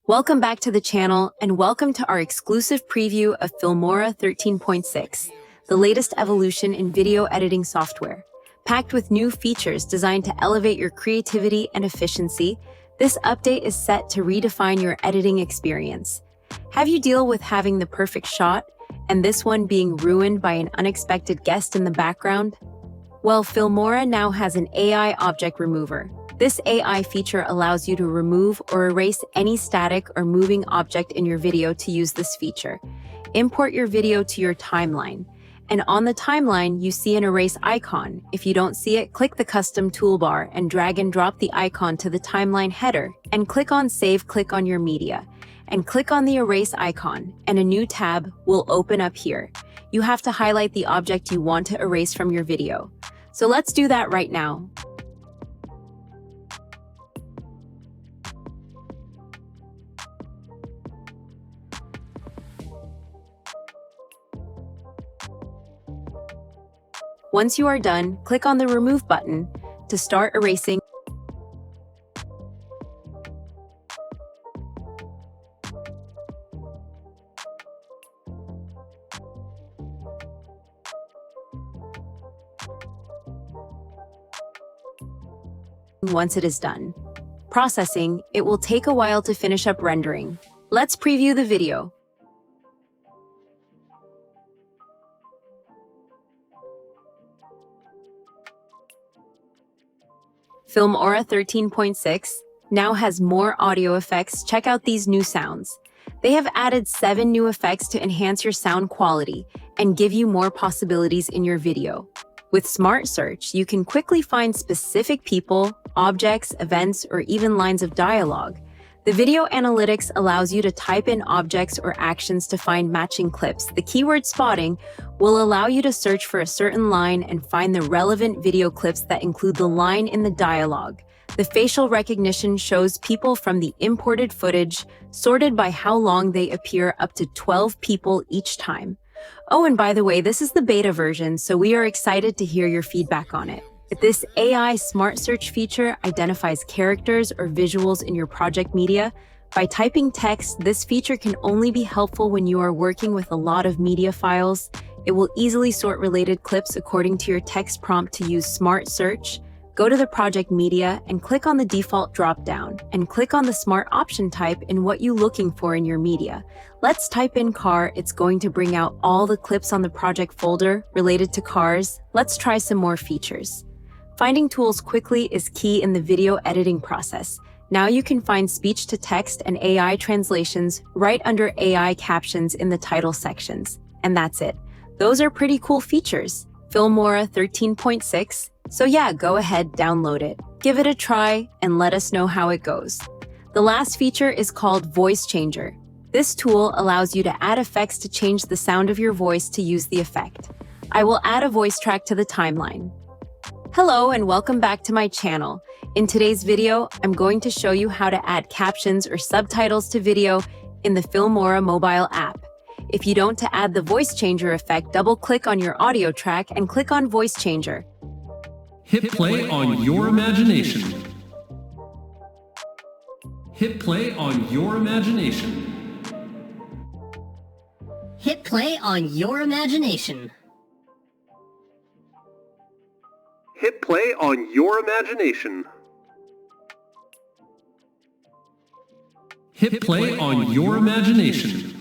Welcome back to the channel and welcome to our exclusive preview of Filmora 13.6, the latest evolution in video editing software. Packed with new features designed to elevate your creativity and efficiency, this update is set to redefine your editing experience. Have you dealt with having the perfect shot and this one being ruined by an unexpected guest in the background? Well, Filmora now has an AI object remover. This AI feature allows you to remove or erase any static or moving object in your video. To use this feature, import your video to your timeline. And on the timeline, you see an erase icon. If you don't see it, click the custom toolbar and drag and drop the icon to the timeline header and click on Save. Click on your media and click on the erase icon and a new tab will open up here. You have to highlight the object you want to erase from your video. So let's do that right now. Once you are done, click on the Remove button to start erasing. Once it is done processing, it will take a while to finish up rendering. Let's preview the video. Filmora 13.6 now has more audio effects. Check out these new sounds. They have added 7 new effects to enhance your sound quality and give you more possibilities in your video. With Smart Search, you can quickly find specific people, objects, events, or even lines of dialogue. The video analytics allows you to type in objects or actions to find matching clips. The keyword spotting will allow you to search for a certain line and find the relevant video clips that include the line in the dialogue. The facial recognition shows people from the imported footage, sorted by how long they appear, up to 12 people each time. Oh, and by the way, this is the beta version, so we are excited to hear your feedback on it. This AI Smart Search feature identifies characters or visuals in your project media. By typing text, this feature can only be helpful when you are working with a lot of media files. It will easily sort related clips according to your text prompt. To use Smart Search, go to the project media and click on the default drop-down and click on the smart option type in what you're looking for in your media. Let's type in car. It's going to bring out all the clips on the project folder related to cars. Let's try some more features. Finding tools quickly is key in the video editing process. Now you can find speech-to-text and AI translations right under AI captions in the title sections. And that's it. Those are pretty cool features. Filmora 13.6. So yeah, go ahead, download it. Give it a try and let us know how it goes. The last feature is called Voice Changer. This tool allows you to add effects to change the sound of your voice. To use the effect, I will add a voice track to the timeline. Hello and welcome back to my channel. In today's video, I'm going to show you how to add captions or subtitles to video in the Filmora mobile app. If you don't to add the voice changer effect, double-click on your audio track and click on Voice Changer. Hit play on your imagination. Hit play on your imagination. Hit play on your imagination. Hit play on your imagination. Hit play on your imagination.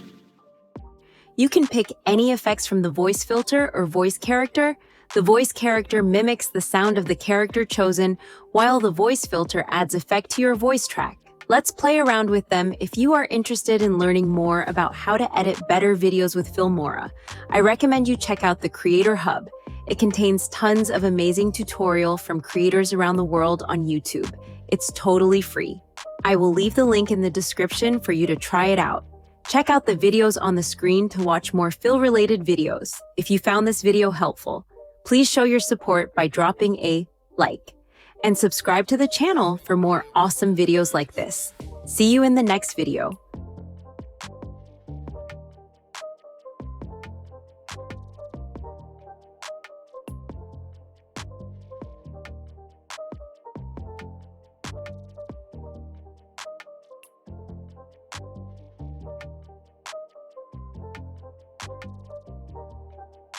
You can pick any effects from the voice filter or voice character. The voice character mimics the sound of the character chosen, while the voice filter adds effect to your voice track. Let's play around with them. If you are interested in learning more about how to edit better videos with Filmora, I recommend you check out the Creator Hub. It contains tons of amazing tutorials from creators around the world on YouTube. It's totally free. I will leave the link in the description for you to try it out. Check out the videos on the screen to watch more Phil-related videos. If you found this video helpful, please show your support by dropping a like and subscribe to the channel for more awesome videos like this. See you in the next video.